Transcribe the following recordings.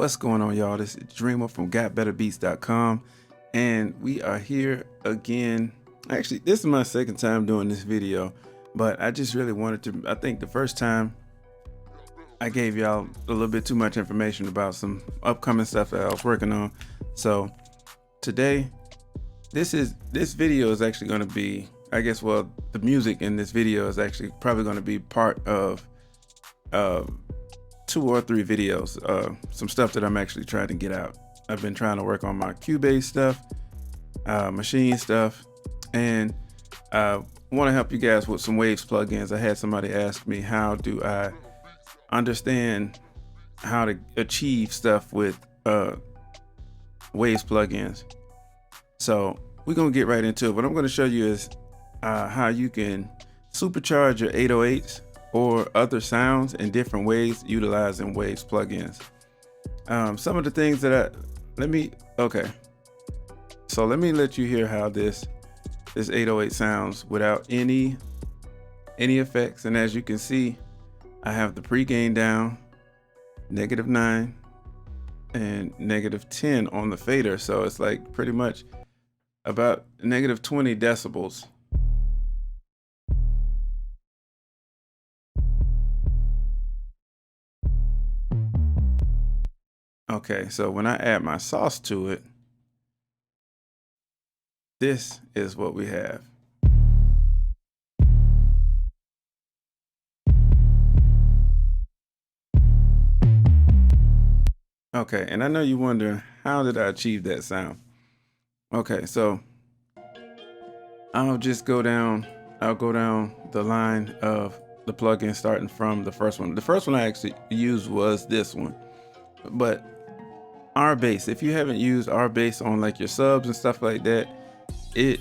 What's going on, y'all? This is Dreamer from GotBettaBeats.com, and we are here again. Actually, this is my second time doing this video, but I just really wanted to. I think the first time I gave y'all a little bit too much information about some upcoming stuff that I was working on. So today, this video is actually going to be, I guess, well, the music in this video is actually probably going to be part of 2 or 3 videos, some stuff that I'm actually trying to get out. I've been trying to work on my Cubase stuff, machine stuff, and I want to help you guys with some Waves plugins. I had somebody ask me, how do I understand how to achieve stuff with Waves plugins? So we're gonna get right into it. What I'm going to show you is how you can supercharge your 808s or other sounds in different ways utilizing Waves plugins. Some of the things that let me let you hear how this 808 sounds without any effects. And as you can see, I have the pre-gain down, -9 and -10 on the fader. So it's like pretty much about -20 decibels. Okay, so when I add my sauce to it, this is what we have. Okay, and I know you're wondering, how did I achieve that sound? Okay, so I'll go down the line of the plugin, starting from the first one. The first one I actually used was this one, but R-Bass, if you haven't used R-Bass on like your subs and stuff like that, it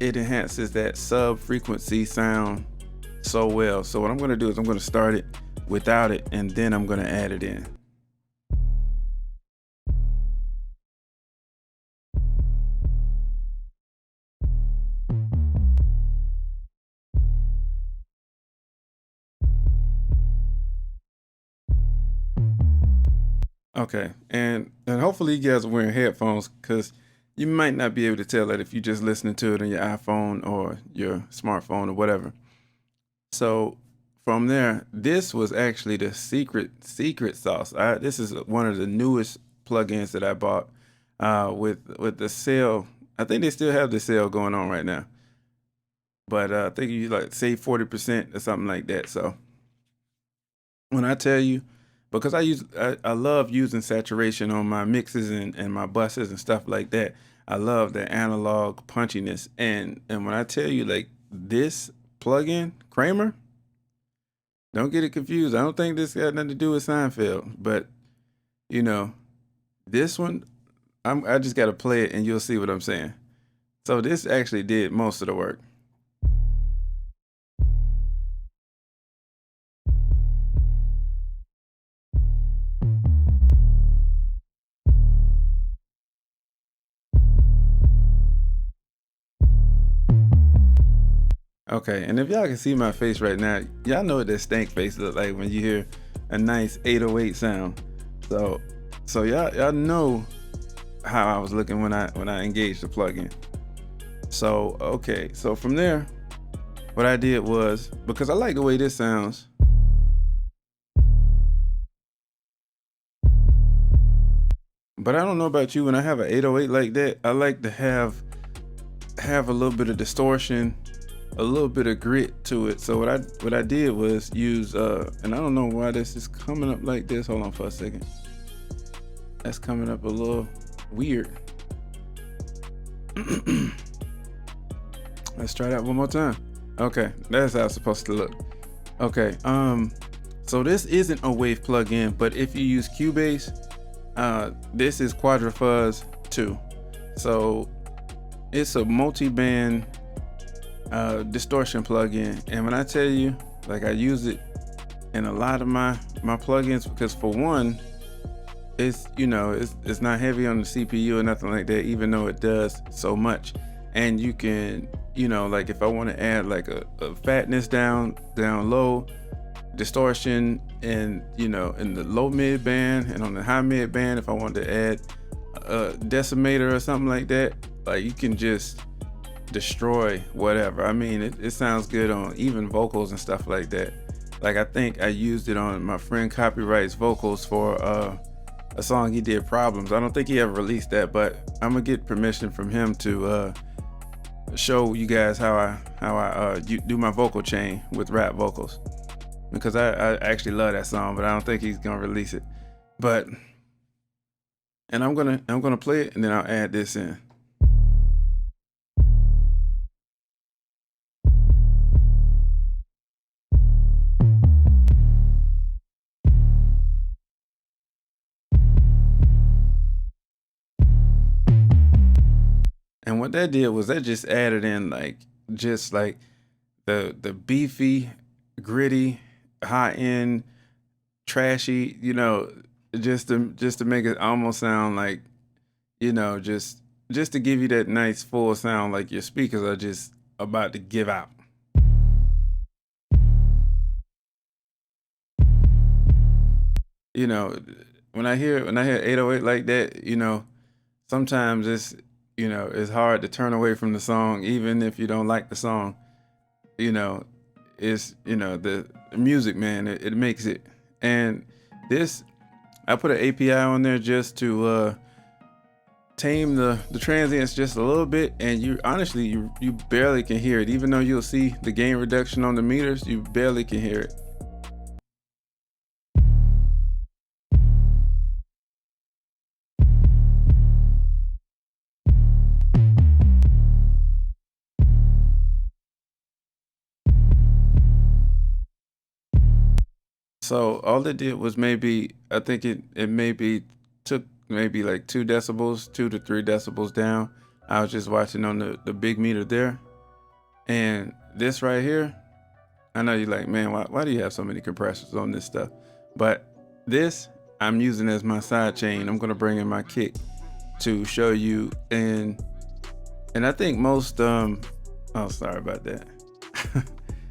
enhances that sub frequency sound so well. So what I'm going to do is I'm going to start it without it, and then I'm going to add it in. Okay, and hopefully you guys are wearing headphones, because you might not be able to tell that if you're just listening to it on your iPhone or your smartphone or whatever. So from there, this was actually the secret sauce. This is one of the newest plugins that I bought with the sale. I think they still have the sale going on right now, but I think you like save 40% or something like that. So when I tell you, because I love using saturation on my mixes and my buses and stuff like that. I love the analog punchiness. And when I tell you, like, this plugin, Kramer, don't get it confused. I don't think this got nothing to do with Seinfeld, but you know, this one, I just got to play it and you'll see what I'm saying. So this actually did most of the work. Okay, and if y'all can see my face right now, y'all know what that stank face look like when you hear a nice 808 sound. So y'all know how I was looking when I engaged the plugin. So okay, so from there, what I did was, because I like the way this sounds, but I don't know about you, when I have an 808 like that, I like to have a little bit of distortion, a little bit of grit to it. So what I did was use and I don't know why this is coming up like this. Hold on for a second. That's coming up a little weird. Let's try that one more time. Okay, that's how it's supposed to look. Okay, so this isn't a Wave plugin, but if you use Cubase, this is Quadraphus II. So it's a multi-band distortion plugin, and when I tell you, like, I use it in a lot of my plugins, because for one, it's it's not heavy on the CPU or nothing like that, even though it does so much. And you can, like, if I want to add like a fatness down low, distortion, and you know, in the low mid band and on the high mid band, if I wanted to add a decimator or something like that, like you can just destroy whatever. I mean, it sounds good on even vocals and stuff like that. Like I think I used it on my friend Copyright's vocals for a song he did, Problems. I don't think he ever released that, but I'm gonna get permission from him to show you guys how I do my vocal chain with rap vocals, because I actually love that song, but I don't think he's gonna release it. But and I'm gonna play it and then I'll add this in. And what that did was that just added in like just like the beefy, gritty, high end, trashy, you know, just to make it almost sound like, you know, just to give you that nice full sound like your speakers are just about to give out. You know, when I hear 808 like that, you know, sometimes it's, you know, it's hard to turn away from the song, even if you don't like the song. You know, it's, you know, the music, man, it makes it. And this, I put an API on there just to tame the transients just a little bit, and you honestly you barely can hear it. Even though you'll see the gain reduction on the meters, you barely can hear it. So all it did was maybe, I think it maybe took maybe like 2 decibels, 2 to 3 decibels down. I was just watching on the big meter there. And this right here, I know you're like, man, why do you have so many compressors on this stuff? But this I'm using as my side chain. I'm gonna bring in my kick to show you. And I think most oh, sorry about that.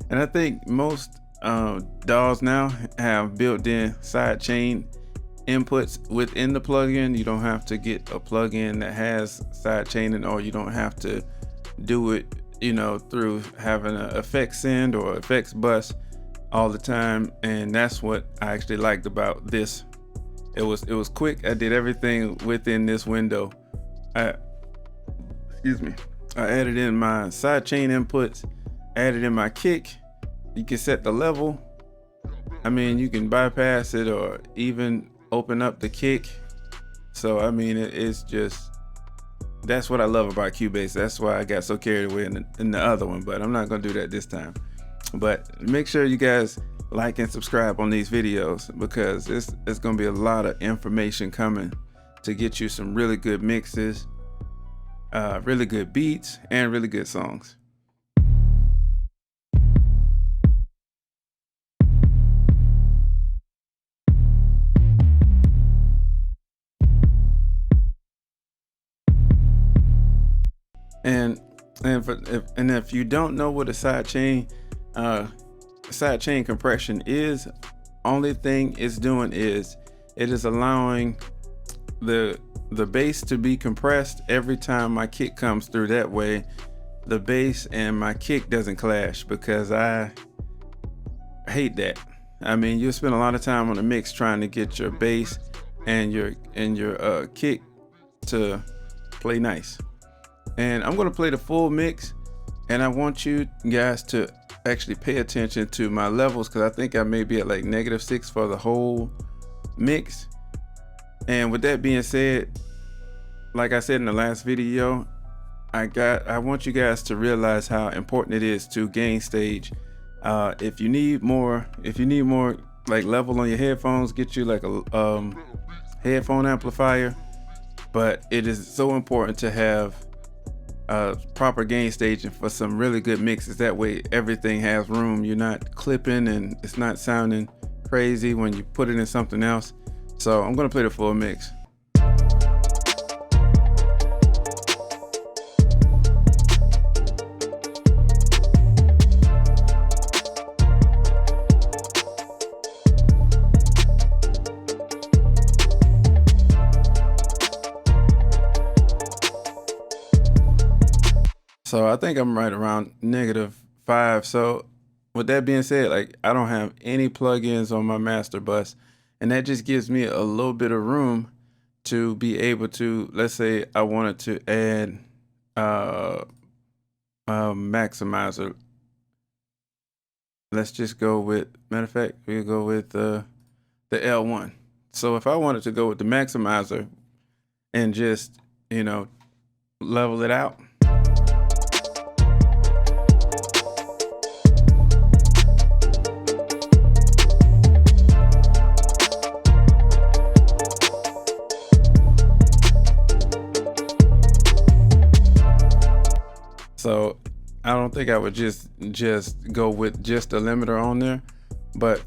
And I think most DAWs now have built-in sidechain inputs within the plugin. You don't have to get a plugin that has sidechaining, or you don't have to do it, you know, through having an effects send or effects bus all the time. And that's what I actually liked about this. It was quick. I did everything within this window. Excuse me. I added in my sidechain inputs, added in my kick. You can set the level. I mean, you can bypass it or even open up the kick. So, I mean, it's just, that's what I love about Cubase. That's why I got so carried away in the other one, but I'm not gonna do that this time. But make sure you guys like and subscribe on these videos, because it's gonna be a lot of information coming to get you some really good mixes, really good beats, and really good songs. And if you don't know what a sidechain compression is, only thing it's doing is it is allowing the bass to be compressed every time my kick comes through. That way the bass and my kick doesn't clash, because I hate that. I mean, you spend a lot of time on the mix trying to get your bass and your kick to play nice. And I'm gonna play the full mix, and I want you guys to actually pay attention to my levels, because I think I may be at like -6 for the whole mix. And with that being said, like I said in the last video, I want you guys to realize how important it is to gain stage. If you need more like level on your headphones, get you like a headphone amplifier. But it is so important to have proper gain staging for some really good mixes. That way everything has room. You're not clipping and it's not sounding crazy when you put it in something else. So I'm gonna play the full mix. So I think I'm right around -5. So with that being said, like I don't have any plugins on my master bus, and that just gives me a little bit of room to be able to, let's say I wanted to add uh, a maximizer. Let's just go with, matter of fact, we'll go with the L1. So if I wanted to go with the maximizer and just, you know, level it out. So I don't think I would just go with just a limiter on there, but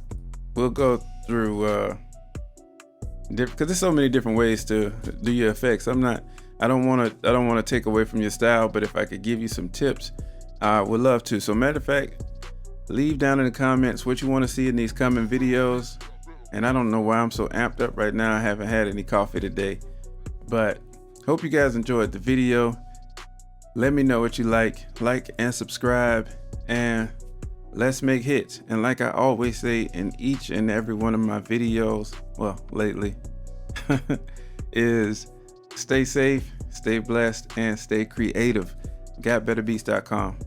we'll go through because there's so many different ways to do your effects. I don't want to take away from your style, but if I could give you some tips, I would love to. So matter of fact, leave down in the comments what you want to see in these coming videos. And I don't know why I'm so amped up right now. I haven't had any coffee today, but hope you guys enjoyed the video. Let me know what you like and subscribe, and let's make hits. And like I always say in each and every one of my videos, well, lately, is stay safe, stay blessed, and stay creative. GotBettaBeats.com.